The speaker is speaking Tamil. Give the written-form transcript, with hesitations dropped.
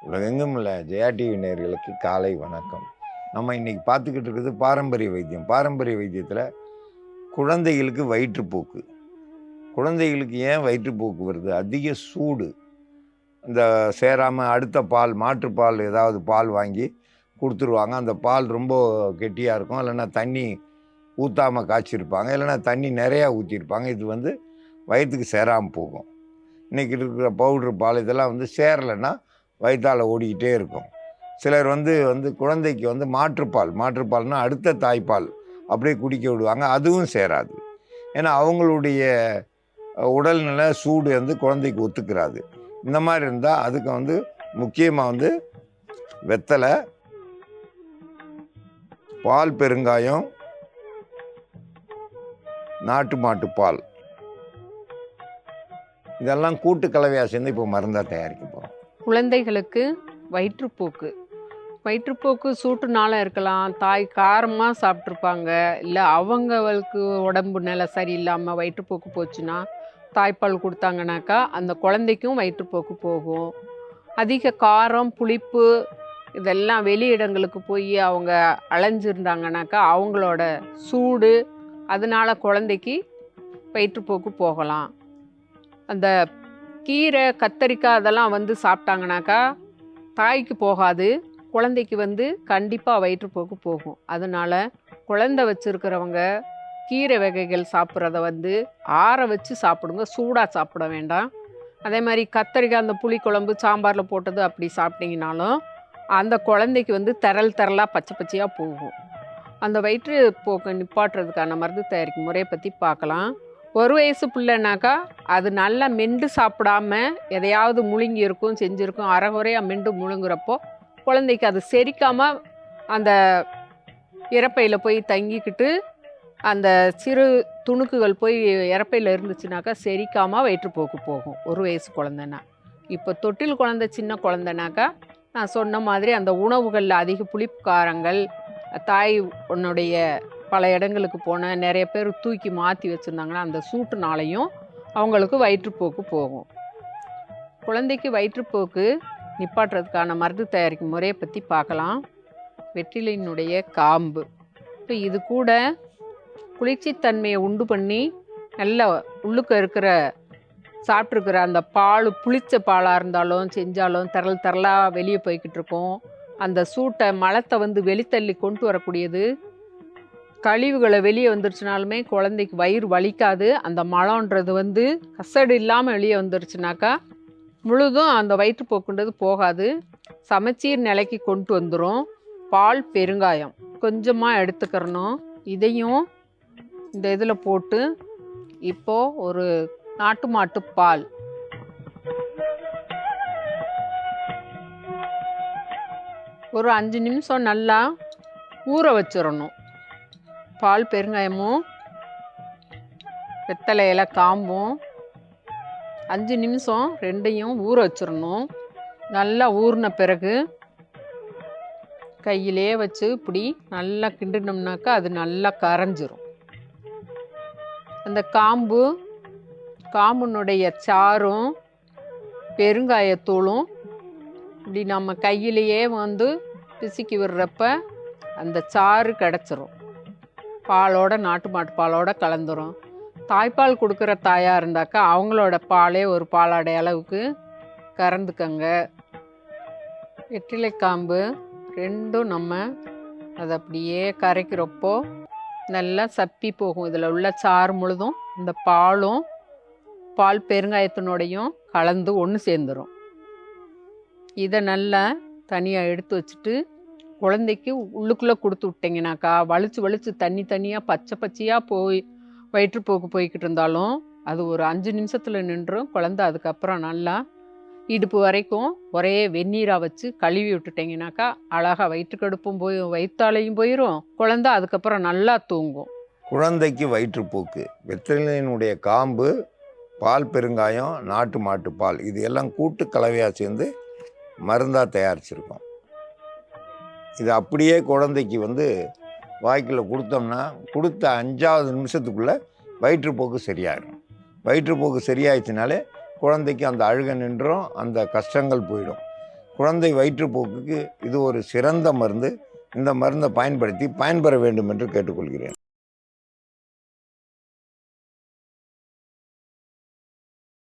உலகெங்கும் உள்ள ஜெயா டிவி நேயர்களுக்கு காலை வணக்கம். நம்ம இன்னைக்கு பார்த்துக்கிட்டு இருக்கிறது பாரம்பரிய வைத்தியம். பாரம்பரிய வைத்தியத்தில் குழந்தைகளுக்கு வயிற்றுப்போக்கு. குழந்தைகளுக்கு ஏன் வயிற்றுப்போக்கு வருது? அதிக சூடு. இந்த சேராமல் அடுத்த பால், மாற்றுப்பால் ஏதாவது பால் வாங்கி கொடுத்துருவாங்க. அந்த பால் ரொம்ப கெட்டியாக இருக்கும். இல்லைன்னா தண்ணி ஊற்றாமல் காய்ச்சிருப்பாங்க. இல்லைன்னா தண்ணி நிறையா ஊற்றிருப்பாங்க. இது வயிற்றுக்கு சேராமல் போகும். இன்றைக்கி இருக்கிற பவுட்ரு பால் இதெல்லாம் சேரலைன்னா வயிற்றால் ஓடிக்கிட்டே இருக்கும். சிலர் குழந்தைக்கு மாற்றுப்பால்னால் அடுத்த தாய்ப்பால் அப்படியே குடிக்க விடுவாங்க. அதுவும் சேராது. ஏன்னா அவங்களுடைய உடல்நிலை சூடு குழந்தைக்கு ஒத்துக்கிறாது. இந்த மாதிரி இருந்தால் அதுக்கு முக்கியமாக வெத்தலை, பால் பெருங்காயம், நாட்டு மாட்டு பால் இதெல்லாம் கூட்டு கலவையாக சேர்ந்து இப்போ மருந்தாக தயாரிக்க போகிறோம். குழந்தைகளுக்கு வயிற்றுப்போக்கு சூட்டுனால இருக்கலாம், தாய் காரமாக சாப்பிட்ருப்பாங்க, இல்லை அவங்களுக்கு உடம்பு நிலை சரியில்லாமல் வயிற்றுப்போக்கு போச்சுன்னா தாய்ப்பால் கொடுத்தாங்கனாக்கா அந்த குழந்தைக்கும் வயிற்றுப்போக்கு போகும். அதிக காரம், புளிப்பு இதெல்லாம் வெளி இடங்களுக்கு போய் அவங்க அலைஞ்சிருந்தாங்கனாக்கா அவங்களோட சூடு அதனால் குழந்தைக்கு வயிற்றுப்போக்கு போகலாம். அந்த கீரை, கத்தரிக்காய் அதெல்லாம் சாப்பிட்டாங்கனாக்கா தாய்க்கு போகாது, குழந்தைக்கு கண்டிப்பாக வயிற்றுப்போக்கு போகும். அதனால் குழந்தை வச்சுருக்கிறவங்க கீரை வகைகள் சாப்பிட்றத ஆற வச்சு சாப்பிடுங்க, சூடாக சாப்பிட வேண்டாம். அதே மாதிரி கத்தரிக்காய் அந்த புளிக்குழம்பு சாம்பாரில் போட்டது அப்படி சாப்பிட்டிங்கனாலும் அந்த குழந்தைக்கு திரள் திரளாக பச்சை பச்சையாக போகும். அந்த வயிற்றுப்போக்கை நிப்பாட்டுறதுக்கான மருந்து தயாரிக்கும் முறையை பற்றி பார்க்கலாம். 1 வயசு பிள்ளைனாக்கா அது நல்லா மெண்டு சாப்பிடாம எதையாவது முழுங்கி இருக்கும், செஞ்சுருக்கும், அரைகுறையாக மெண்டு முழுங்குறப்போ குழந்தைக்கு அது செரிக்காமல் அந்த இறப்பையில் போய் தங்கிக்கிட்டு அந்த சிறு துணுக்குகள் போய் இறப்பையில் இருந்துச்சுனாக்கா செரிக்காமல் வயிற்றுப்போக்கு போகும் 1 வயசு குழந்தைன்னா. இப்போ தொட்டில் குழந்தை, சின்ன குழந்தைனாக்கா நான் சொன்ன மாதிரி அந்த உணவுகளில் அதிக புளிப்பு காரங்கள், தாய் உன்னுடைய பல இடங்களுக்கு போன நிறைய பேர் தூக்கி மாற்றி வச்சுருந்தாங்கன்னா அந்த சூட்டுனாலையும் அவங்களுக்கு வயிற்றுப்போக்கு போகும். குழந்தைக்கு வயிற்றுப்போக்கு நிப்பாட்டுறதுக்கான மருந்து தயாரிக்கும் முறையை பற்றி பார்க்கலாம். வெற்றிலையினுடைய காம்பு, இப்போ இது கூட குளிர்ச்சித்தன்மையை உண்டு பண்ணி நல்லா உள்ளுக்க இருக்கிற சாப்பிட்ருக்கிற அந்த பால், புளிச்ச பாலாக இருந்தாலும் செஞ்சாலும் திரள் திரளாக வெளியே போய்கிட்டு இருக்கும். அந்த சூட்டை மலத்தை வெளித்தள்ளி கொண்டு வரக்கூடியது. கழிவுகளை வெளியே வந்துருச்சுனாலுமே குழந்தைக்கு வயிறு வலிக்காது. அந்த மலம்ன்றது கசடு இல்லாமல் வெளியே வந்துருச்சுனாக்கா முழுதும் அந்த வயிற்றுப்போக்குன்றது போகாது, சமச்சீர் நிலைக்கு கொண்டு வந்துடும். பால் பெருங்காயம் கொஞ்சமாக எடுத்துக்கிறணும். இதையும் இந்த இதில் போட்டு இப்போது ஒரு நாட்டு மாட்டு பால் ஒரு 5 நிமிஷம் நல்லா ஊற வச்சிடணும். பால் பெருங்காயமும் வெத்தலையில காம்பும் 5 நிமிஷம் ரெண்டையும் ஊற வச்சிடணும். நல்லா ஊறின பிறகு கையிலே வச்சு இப்படி நல்லா கிண்டினோம்னாக்கா அது நல்லா கரைஞ்சிரும். அந்த காம்புனுடைய சாறும் பெருங்காயத்தூளும் இப்படி நம்ம கையிலேயே பிசுக்கி விடுறப்ப அந்த சாறு கிடச்சிரும். பாலோட, நாட்டு மாட்டு பாலோட கலந்துரும். தாய்ப்பால் கொடுக்குற தாயாக இருந்தாக்கா அவங்களோட பாலே ஒரு பாலாடை அளவுக்கு கறந்துக்கங்க. வெற்றிலைக்காம்பு ரெண்டும் நம்ம அதை அப்படியே கரைக்கிறப்போ நல்லா சப்பி போகும். இதில் உள்ள சாறு முழுதும் இந்த பாலும் பால் பெருங்காயத்தினோடையும் கலந்து ஒன்று சேர்ந்துடும். இதை நல்லா தனியாக எடுத்து வச்சுட்டு குழந்தைக்கு உள்ளுக்குள்ளே கொடுத்து விட்டிங்கனாக்கா வலிச்சு தனியாக பச்சை பச்சையாக போய் வயிற்றுப்போக்கு போய்கிட்டு இருந்தாலும் அது ஒரு 5 நிமிஷத்தில் நின்றும். குழந்தை அதுக்கப்புறம் நல்லா இடுப்பு வரைக்கும் ஒரே வெந்நீராக வச்சு கழுவி விட்டுட்டிங்கனாக்கா அழகாக வயிற்றுக்கடுப்பும் வயிற்றாலையும் போயிடும். குழந்தை அதுக்கப்புறம் நல்லா தூங்கும். குழந்தைக்கு வயிற்றுப்போக்கு, வெற்றிலையினுடைய காம்பு, பால் பெருங்காயம், நாட்டு மாட்டு பால் இது எல்லாம் கூட்டு கலவையாக சேர்ந்து மருந்தாக தயாரிச்சிருக்கோம். இது அப்படியே குழந்தைக்கு வாய்க்குள்ள கொடுத்தோம்னா கொடுத்த 5வது நிமிஷத்துக்குள்ளே வயிற்றுப்போக்கு சரியாயிடும். வயிற்றுப்போக்கு சரியாயிடுச்சுனாலே குழந்தைக்கு அந்த அழுகை நின்றும், அந்த கஷ்டங்கள் போயிடும். குழந்தை வயிற்றுப்போக்குக்கு இது ஒரு சிறந்த மருந்து. இந்த மருந்தை பயன்படுத்தி பயன்பெற வேண்டும் என்று கேட்டுக்கொள்கிறேன்.